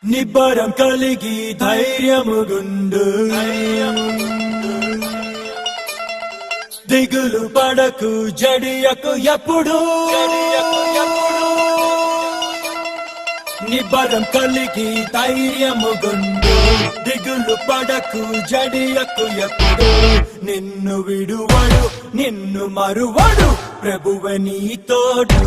నిబ్బరం కలిగి ధైర్యముగుండు దిగులు పడకు జడియకు ఎప్పుడు నిబ్బరం కలిగి ధైర్యముగుండు దిగులు పడకు జడియకు ఎప్పుడు నిన్ను విడువడు నిన్ను మరువడు ప్రభువే నీ తోడు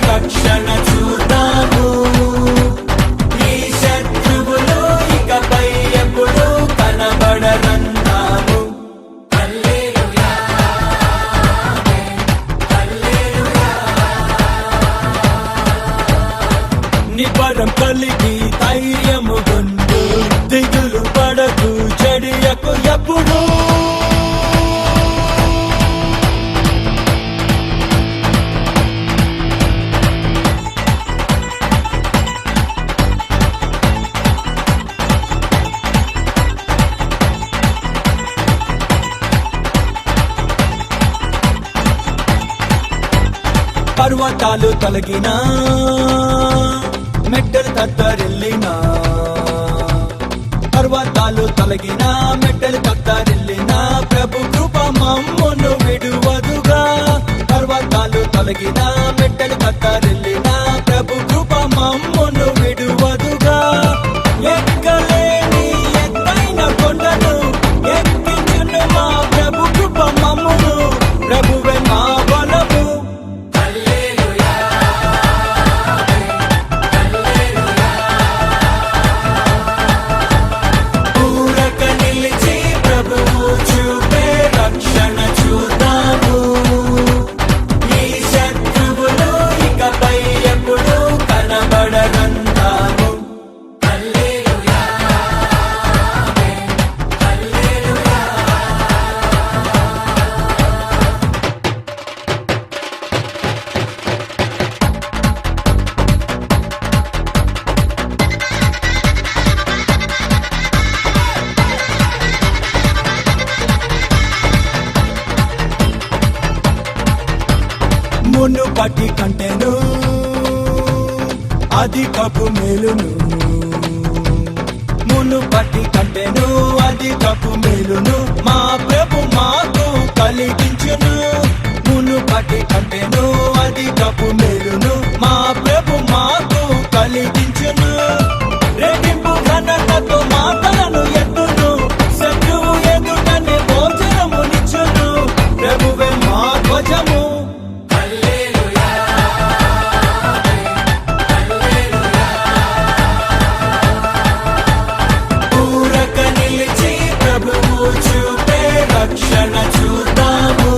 రక్షణ చూద్దాము ఈ శత్రువులు ఇకపై ఎప్పుడు కనబడనందాము హల్లెలూయా హల్లెలూయా నిబ్బరం కలిగి ధైర్యముగుండు దిగులు పడకు జడియకు ఎప్పుడు పర్వతాలు తొలగినా మెట్టలు తత్తరిల్లినా పర్వతాలు తొలగినా మెట్టలు తత్తరిల్లినా ప్రభు కృప మమ్మును విడువదుగా పర్వతాలు తొలగినా మెట్టలు తత్తరిల్లినా ప్రభు కృప మమ్మును విడువదుగా ఎక్కలేని ఎత్తైన కొండను ఎక్కించును మా ప్రభు కృప మమ్మును ప్రభువే మా బలము రక్షణ చూద్దాము ఈ శత్రువులు ఇకపై ఎప్పుడు కనబడనందాము హల్లెలూయా హల్లెలూయా మునుపటి కంటెను అధికపు మేలును మునుపటి కంటెను అధికపు మేలును మా ప్రభు మాకు కలిగించును మునుపటి కంటెను అధికపు మేలును మా ప్రభు మాకు కలిగించును రెట్టింపు ఘనతతో మాటలను ఎత్తును శత్రువు ఎదుటనే భోజనమునిచ్చును ప్రభువే మా ధ్వజము రక్షణ చూద్దాము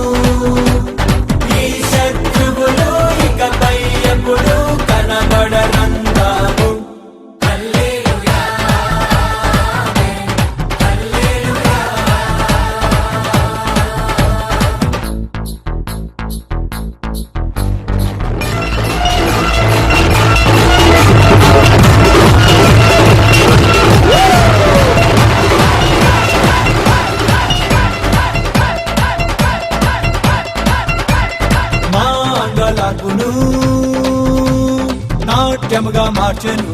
ఈ శత్రువులు ఇకపై ఎప్పుడు కనబడనందాము హల్లెలూయా హల్లెలూయా అంగలార్పును నాట్యముగా మార్చెను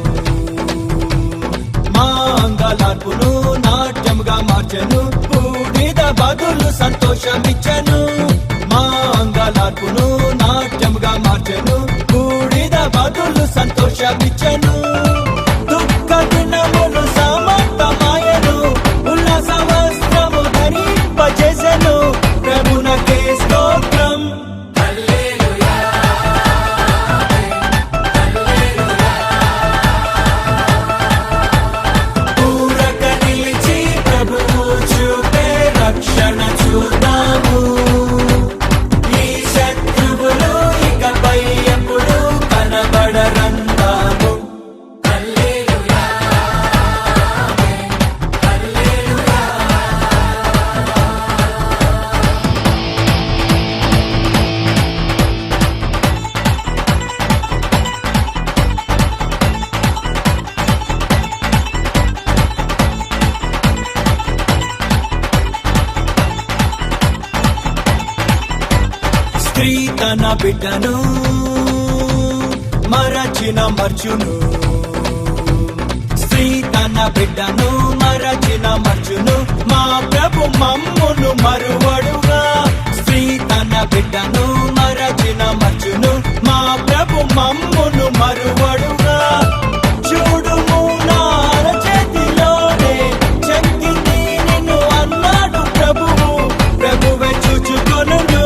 మా అంగలార్పును నాట్యముగా మార్చెను బూడిద బదులు సంతోషమిచ్చెను మా అంగలార్పును నాట్యముగా మార్చెను బూడిద బదులు సంతోషమిచ్చెను దుఃఖ దినములు సమాప్తమాయెను ఉల్లాస వస్త్రము ధరింపజేసెను ప్రభునకే స్తోత్రం రక్షణ చూద్దాము ఈ శత్రువులు ఇకపై ఎప్పుడు కనబడనందాము స్త్రీ తన బిడ్డను మరచిన మర్చును, స్త్రీ తన బిడ్డను మరచిన మర్చును, మా ప్రభు మమ్మును మరువడుగా. స్త్రీ తన బిడ్డను మరచిన మర్చును, మా ప్రభు మమ్మును మరువడుగా. చూడుము నా చేతిలోనే చెక్కింది నిన్ను అన్నాడు ప్రభువు, ప్రభువే చూచుకొనును.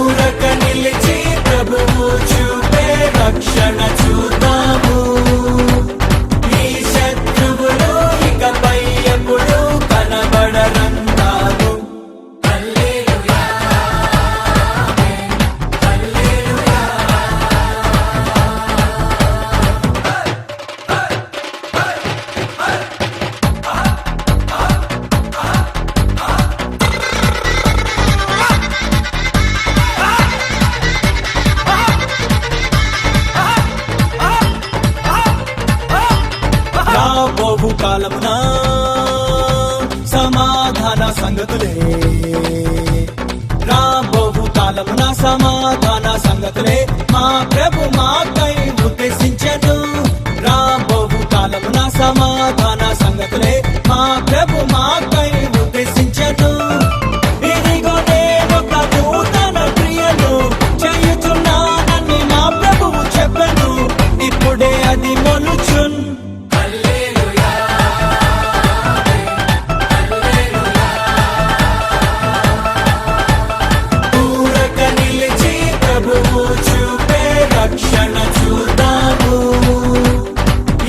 ఊరక నిలిచి ప్రభువు చూపే రక్షణ చూద్దాము. ఈ శత్రువులు ఇకపై ఎప్పుడు కనబడరంటాము. రాబోవు కాలమున సమాధాన సంగతులే, రాబోవు కాలమున సమాధాన సంగతులే మా ప్రభు మాకై ఉద్దేశించెను. రాబోవు కాలమున సమాధాన సంగతులే మా ప్రభు మాకై ఉద్దేశించెను. ఇదిగో నేనొక నూతన క్రియను చేయుచున్నానని మా ప్రభువు చెప్పెను, ఇప్పుడే అది మొలుచున్. ఊరక నిలిచి ప్రభువు చూపే రక్షణ చూద్దాము.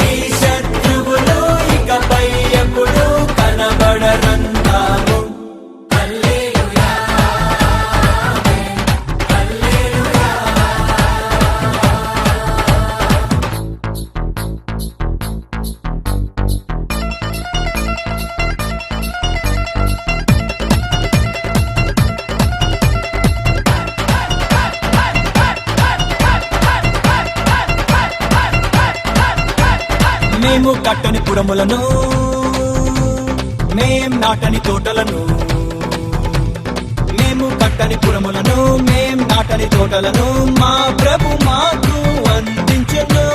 ఈ శత్రువులు ఇకపై ఎప్పుడు కనబడరంటాము. మేము కట్టని పురములను, మేం నాటని తోటలను, మేము కట్టని పురములను, మేం నాటని తోటలను మా ప్రభు మాకు అందించెను.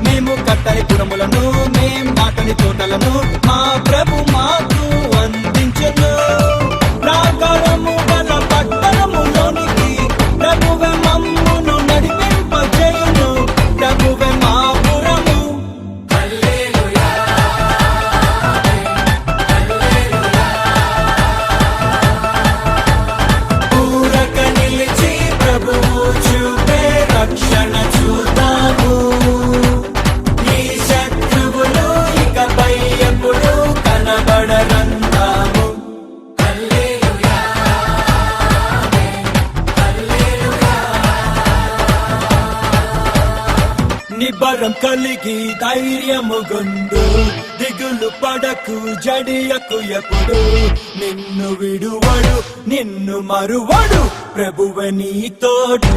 మేము కట్టని పురములను, మేం నాటని తోటలను మా ప్రభు మాకు అందించెను. ప్రాకారము గల పట్టణములోనికి ప్రభువే మమ్మును నడిపింపజేయును, ప్రభువే మా పురము. ఊరక నిలిచి ప్రభువు చూపే రక్షణ చూద్దాము. ఈ శత్రువులు ఇకపై ఎప్పుడు కనబడరంటాము. నిబ్బరం కలిగి ధైర్యము గుండు, దిగులు పడకు జడియకు ఎప్పుడు. నిన్ను విడువడు నిన్ను మరువడు ప్రభువే నీ తోడు.